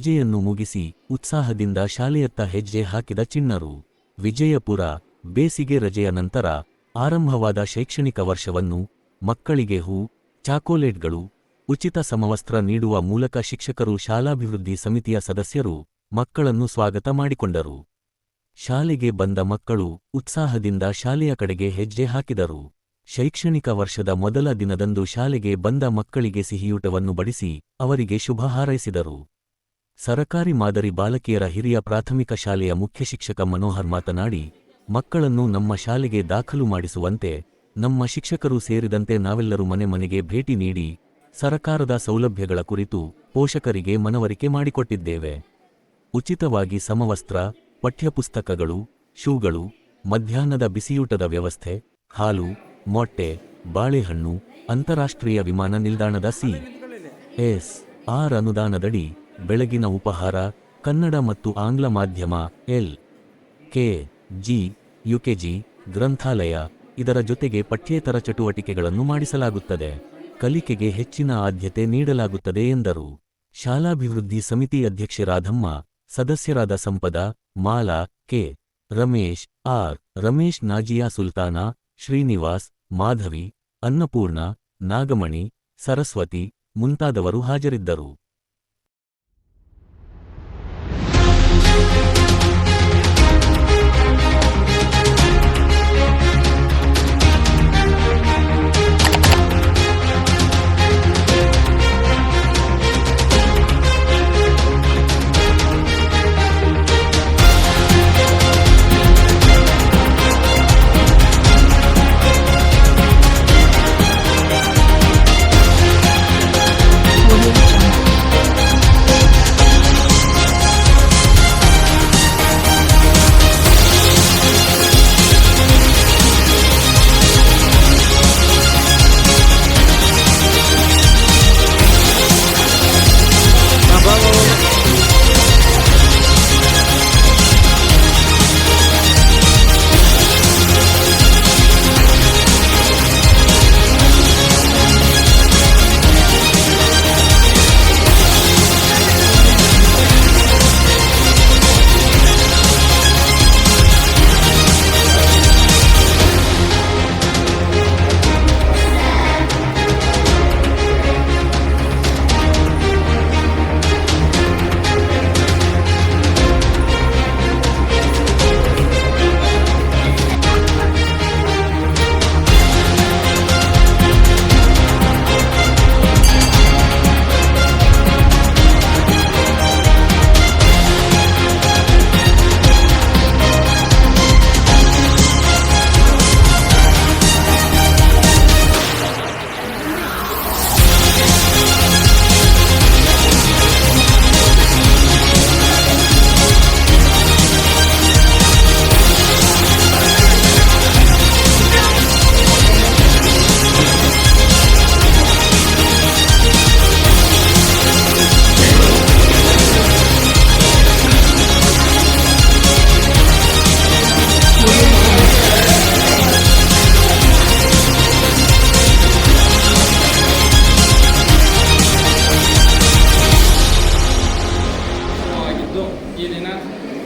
ರಜೆಯನ್ನು ಮುಗಿಸಿ ಉತ್ಸಾಹದಿಂದ ಶಾಲೆಯತ್ತ ಹೆಜ್ಜೆ ಹಾಕಿದ ಚಿಣ್ಣರು. ವಿಜಯಪುರ. ಬೇಸಿಗೆ ರಜೆಯ ನಂತರ ಆರಂಭವಾದ ಶೈಕ್ಷಣಿಕ ವರ್ಷವನ್ನು ಮಕ್ಕಳಿಗೆ ಹೂ, ಚಾಕೋಲೇಟ್ಗಳು, ಉಚಿತ ಸಮವಸ್ತ್ರ ನೀಡುವ ಮೂಲಕ ಶಿಕ್ಷಕರು, ಶಾಲಾಭಿವೃದ್ಧಿ ಸಮಿತಿಯ ಸದಸ್ಯರು ಮಕ್ಕಳನ್ನು ಸ್ವಾಗತ ಮಾಡಿಕೊಂಡರು. ಶಾಲೆಗೆ ಬಂದ ಮಕ್ಕಳು ಉತ್ಸಾಹದಿಂದ ಶಾಲೆಯ ಕಡೆಗೆ ಹೆಜ್ಜೆ ಹಾಕಿದರು. ಶೈಕ್ಷಣಿಕ ವರ್ಷದ ಮೊದಲ ದಿನದಂದು ಶಾಲೆಗೆ ಬಂದ ಮಕ್ಕಳಿಗೆ ಸಿಹಿಯೂಟವನ್ನು ಬಡಿಸಿ ಅವರಿಗೆ ಶುಭ ಹಾರೈಸಿದರು. ಸರಕಾರಿ ಮಾದರಿ ಬಾಲಕಿಯರ ಹಿರಿಯ ಪ್ರಾಥಮಿಕ ಶಾಲೆಯ ಮುಖ್ಯಶಿಕ್ಷಕ ಮನೋಹರ್ ಮಾತನಾಡಿ, ಮಕ್ಕಳನ್ನು ನಮ್ಮ ಶಾಲೆಗೆ ದಾಖಲು ಮಾಡಿಸುವಂತೆ ನಮ್ಮ ಶಿಕ್ಷಕರು ಸೇರಿದಂತೆ ನಾವೆಲ್ಲರೂ ಮನೆ ಮನೆಗೆ ಭೇಟಿ ನೀಡಿ ಸರಕಾರದ ಸೌಲಭ್ಯಗಳ ಕುರಿತು ಪೋಷಕರಿಗೆ ಮನವರಿಕೆ ಮಾಡಿಕೊಟ್ಟಿದ್ದೇವೆ. ಉಚಿತವಾಗಿ ಸಮವಸ್ತ್ರ, ಪಠ್ಯಪುಸ್ತಕಗಳು, ಶೂಗಳು, ಮಧ್ಯಾಹ್ನದ ಬಿಸಿಯೂಟದ ವ್ಯವಸ್ಥೆ, ಹಾಲು, ಮೊಟ್ಟೆ, ಬಾಳೆಹಣ್ಣು, ಅಂತಾರಾಷ್ಟ್ರೀಯ ವಿಮಾನ ನಿಲ್ದಾಣದ CSR ಅನುದಾನದಡಿ ಬೆಳಗಿನ ಉಪಹಾರ, ಕನ್ನಡ ಮತ್ತು ಆಂಗ್ಲ ಮಾಧ್ಯಮ LKG, UKG, ಗ್ರಂಥಾಲಯ, ಇದರ ಜೊತೆಗೆ ಪಠ್ಯೇತರ ಚಟುವಟಿಕೆಗಳನ್ನು ಮಾಡಿಸಲಾಗುತ್ತದೆ. ಕಲಿಕೆಗೆ ಹೆಚ್ಚಿನ ಆದ್ಯತೆ ನೀಡಲಾಗುತ್ತದೆ ಎಂದರು. ಶಾಲಾಭಿವೃದ್ಧಿ ಸಮಿತಿ ಅಧ್ಯಕ್ಷೆ ರಾಧಮ್ಮ, ಸದಸ್ಯರಾದ ಸಂಪದ, ಮಾಲಾ, ಕೆ. ರಮೇಶ್, ಆರ್. ರಮೇಶ್, ನಾಜಿಯಾ ಸುಲ್ತಾನಾ, ಶ್ರೀನಿವಾಸ್, ಮಾಧವಿ, ಅನ್ನಪೂರ್ಣ, ನಾಗಮಣಿ, ಸರಸ್ವತಿ ಮುಂತಾದವರು ಹಾಜರಿದ್ದರು.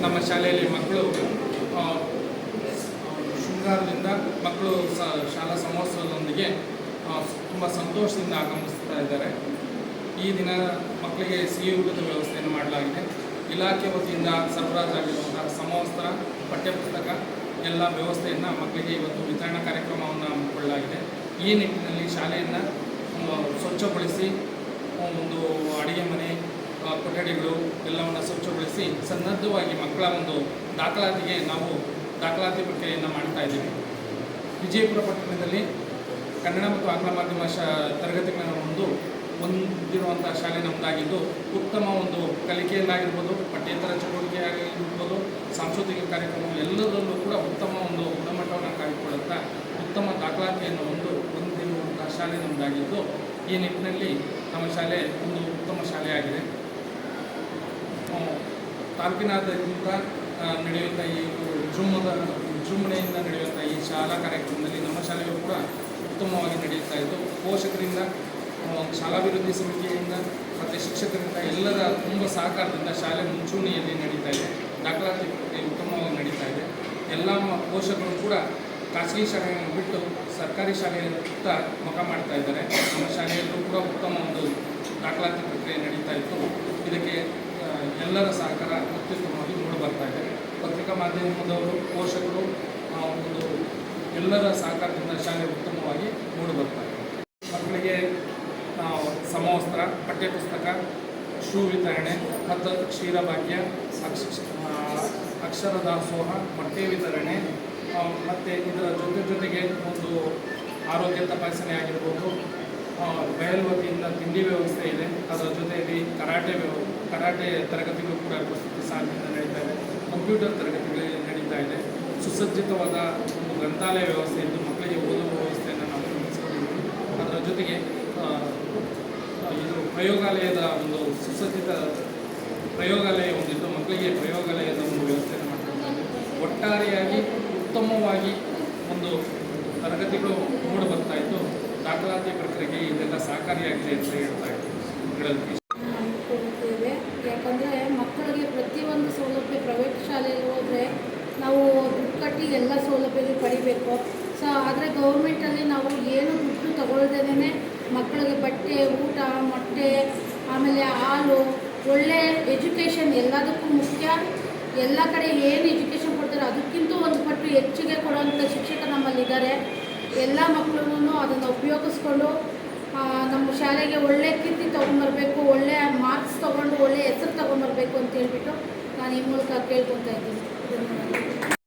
ನಮ್ಮ ಶಾಲೆಯಲ್ಲಿ ಮಕ್ಕಳು ಶೃಂಗಾರದಿಂದ ಮಕ್ಕಳು ಶಾಲಾ ಸಮವಸ್ತ್ರದೊಂದಿಗೆ ತುಂಬ ಸಂತೋಷದಿಂದ ಆಗಮಿಸ್ತಾ ಇದ್ದಾರೆ. ಈ ದಿನ ಮಕ್ಕಳಿಗೆ ಸಿಹಿ ಊಟದ ವ್ಯವಸ್ಥೆಯನ್ನು ಮಾಡಲಾಗಿದೆ. ಇಲಾಖೆ ವತಿಯಿಂದ ಸರಬರಾಜಾಗಿರುವಂತಹ ಸಮವಸ್ತ್ರ, ಪಠ್ಯಪುಸ್ತಕ ಎಲ್ಲ ವ್ಯವಸ್ಥೆಯನ್ನು ಮಕ್ಕಳಿಗೆ ಇವತ್ತು ವಿತರಣಾ ಕಾರ್ಯಕ್ರಮವನ್ನು ಹಮ್ಮಿಕೊಳ್ಳಲಾಗಿದೆ. ಈ ನಿಟ್ಟಿನಲ್ಲಿ ಶಾಲೆಯನ್ನು ಸ್ವಚ್ಛಗೊಳಿಸಿ ಒಂದು ಅಡುಗೆ ಮನೆ, ಕೊಠಡಿಗಳು ಎಲ್ಲವನ್ನು ಸ್ವಚ್ಛಗೊಳಿಸಿ ಸನ್ನದ್ಧವಾಗಿ ಮಕ್ಕಳ ಒಂದು ದಾಖಲಾತಿಗೆ ನಾವು ದಾಖಲಾತಿ ಪ್ರಕ್ರಿಯೆಯನ್ನು ಮಾಡ್ತಾ ಇದ್ದೀವಿ. ವಿಜಯಪುರ ಪಟ್ಟಣದಲ್ಲಿ ಕನ್ನಡ ಮತ್ತು ಆಂಗ್ಲ ಮಾಧ್ಯಮ ತರಗತಿಗಳನ್ನು ಹೊಂದಿರುವಂಥ ಶಾಲೆ ನಮ್ಮದಾಗಿದ್ದು, ಉತ್ತಮ ಒಂದು ಕಲಿಕೆಯಲ್ಲಾಗಿರ್ಬೋದು, ಪಠ್ಯೇತರ ಚಟುವಟಿಕೆ ಆಗಿರ್ಬೋದು, ಸಾಂಸ್ಕೃತಿಕ ಕಾರ್ಯಕ್ರಮ ಎಲ್ಲದರಲ್ಲೂ ಕೂಡ ಉತ್ತಮ ಒಂದು ಗುಣಮಟ್ಟವನ್ನು ಕಾಯ್ದುಕೊಳ್ಳುತ್ತಾ ಉತ್ತಮ ದಾಖಲಾತಿಯನ್ನು ಹೊಂದಿರುವಂಥ ಶಾಲೆ ನಮ್ಮದಾಗಿದ್ದು, ಈ ನಿಟ್ಟಿನಲ್ಲಿ ನಮ್ಮ ಶಾಲೆ ಒಂದು ಉತ್ತಮ ಶಾಲೆಯಾಗಿದೆ. ತಾಲೂಕಿನಾದ್ಯಂತ ನಡೆಯುವಂಥ ಈ ವಿಜೃಂಭಣೆಯಿಂದ ನಡೆಯುವಂಥ ಈ ಶಾಲಾ ಕಾರ್ಯಕ್ರಮದಲ್ಲಿ ನಮ್ಮ ಶಾಲೆಯು ಕೂಡ ಉತ್ತಮವಾಗಿ ನಡೆಯುತ್ತಾ ಇದ್ದು, ಪೋಷಕರಿಂದ, ಶಾಲಾಭಿವೃದ್ಧಿ ಸಮಿತಿಯಿಂದ ಮತ್ತು ಶಿಕ್ಷಕರಿಂದ ಎಲ್ಲರ ತುಂಬ ಸಹಕಾರದಿಂದ ಶಾಲೆ ಮುಂಚೂಣಿಯಲ್ಲಿ ನಡೀತಾ ಇದೆ. ದಾಖಲಾತಿ ಪ್ರಕ್ರಿಯೆ ಉತ್ತಮವಾಗಿ ನಡೀತಾ ಇದೆ. ಎಲ್ಲ ಪೋಷಕರು ಕೂಡ ಖಾಸಗಿ ಶಾಲೆಯನ್ನು ಬಿಟ್ಟು ಸರ್ಕಾರಿ ಶಾಲೆಯತ್ತ ಮುಖ ಮಾಡ್ತಾ ಇದ್ದಾರೆ. ನಮ್ಮ ಶಾಲೆಯಲ್ಲೂ ಕೂಡ ಉತ್ತಮ ಒಂದು ದಾಖಲಾತಿ ಪ್ರಕ್ರಿಯೆ ನಡೀತಾ ಇತ್ತು. ಇದಕ್ಕೆ ಎಲ್ಲರ ಸಹಕಾರ ಅತ್ಯುತ್ತಮವಾಗಿ ಮೂಡಿಬರ್ತಾ ಇದೆ. ಪತ್ರಿಕಾ ಮಾಧ್ಯಮದವರು, ಪೋಷಕರು ಒಂದು ಎಲ್ಲರ ಸಹಕಾರದಿಂದ ಶಾಲೆ ಉತ್ತಮವಾಗಿ ಮೂಡಿಬರ್ತಾ ಇದೆ. ಮಕ್ಕಳಿಗೆ ಸಮವಸ್ತ್ರ, ಪಠ್ಯಪುಸ್ತಕ, ಶೂ ವಿತರಣೆ ಮತ್ತು ಕ್ಷೀರಭಾಗ್ಯ, ಅಕ್ಷರ ದಾಸೋಹ, ಮೊಟ್ಟೆ ವಿತರಣೆ ಮತ್ತು ಇದರ ಜೊತೆಗೆ ಒಂದು ಆರೋಗ್ಯ ತಪಾಸಣೆ ಆಗಿರ್ಬೋದು. ಬಯಲು ವತಿಯಿಂದ ತಿಂಡಿ ವ್ಯವಸ್ಥೆ ಇದೆ. ಅದರ ಜೊತೆಯಲ್ಲಿ ಕರಾಟೆ ತರಗತಿಗಳು ಕೂಡ ಪ್ರಸ್ತುತ ಸಾಲಿನಿಂದ ನಡೀತಾ ಇದೆ. ಕಂಪ್ಯೂಟರ್ ತರಗತಿಗಳು ನಡೀತಾ ಇದೆ. ಸುಸಜ್ಜಿತವಾದ ಒಂದು ಗ್ರಂಥಾಲಯ ವ್ಯವಸ್ಥೆ ಇದ್ದು ಮಕ್ಕಳಿಗೆ ಓದುವ ವ್ಯವಸ್ಥೆಯನ್ನು ನಾವು ಗಮನಿಸಿಕೊಂಡಿದ್ದೀವಿ. ಅದರ ಜೊತೆಗೆ ಇದು ಪ್ರಯೋಗಾಲಯದ ಒಂದು ಸುಸಜ್ಜಿತ ಪ್ರಯೋಗಾಲಯ ಹೊಂದಿದ್ದು ಮಕ್ಕಳಿಗೆ ಪ್ರಯೋಗಾಲಯದ ಒಂದು ವ್ಯವಸ್ಥೆಯನ್ನು ಮಾಡ್ಕೊಂಡಿದ್ದೀವಿ. ಒಟ್ಟಾರೆಯಾಗಿ ಉತ್ತಮವಾಗಿ ಒಂದು ತರಗತಿಗಳು ಮೂಡಿ ಬರ್ತಾ ಇದ್ದು ದಾಖಲಾತಿ ಪ್ರಕ್ರಿಯೆಗೆ ಇದೆಲ್ಲ ಸಹಕಾರಿಯಾಗಿದೆ ಅಂತ ಹೇಳುತ್ತೇವೆ. ಯಾಕಂದರೆ ಮಕ್ಕಳಿಗೆ ಪ್ರತಿಯೊಂದು ಸೌಲಭ್ಯ ಪ್ರೈವೇಟ್ ಶಾಲೆಯಲ್ಲಿ ಹೋದರೆ ನಾವು ದುಡ್ಡು ಕಟ್ಟಿ ಎಲ್ಲ ಸೌಲಭ್ಯ ಪಡಿಬೇಕು. ಸೊ ಆದರೆ ಗೌರ್ಮೆಂಟಲ್ಲಿ ನಾವು ಏನು ದುಡ್ಡು ತಗೊಳ್ದೇನೆ ಮಕ್ಕಳಿಗೆ ಬಟ್ಟೆ, ಊಟ, ಮೊಟ್ಟೆ, ಆಮೇಲೆ ಹಾಲು, ಒಳ್ಳೆ ಎಜುಕೇಷನ್ ಎಲ್ಲದಕ್ಕೂ ಮುಖ್ಯ. ಎಲ್ಲ ಕಡೆ ಏನು ಎಜುಕೇಷನ್ ಕೊಡ್ತಾರೆ ಅದಕ್ಕಿಂತ ಒಂದು ಪಟ್ಟು ಹೆಚ್ಚಿಗೆ ಕೊಡುವಂಥ ಶಿಕ್ಷಕರು ನಮ್ಮಲ್ಲಿದ್ದಾರೆ. ಎಲ್ಲ ಮಕ್ಕಳೂ ಅದನ್ನು ಉಪಯೋಗಿಸ್ಕೊಂಡು ನಮ್ಮ ಶಾಲೆಗೆ ಒಳ್ಳೆ ಕೀರ್ತಿ ತೊಗೊಂಬರ್ಬೇಕು, ಒಳ್ಳೆಯ ಮಾರ್ಕ್ಸ್ ತೊಗೊಂಡು ಒಳ್ಳೆಯ ಹೆಸರು ತೊಗೊಂಬರ್ಬೇಕು ಅಂತ ಹೇಳ್ಬಿಟ್ಟು ನಾನು ಈ ಮೂಲಕ ಕೇಳ್ಕೊತಾ ಇದ್ದೀನಿ.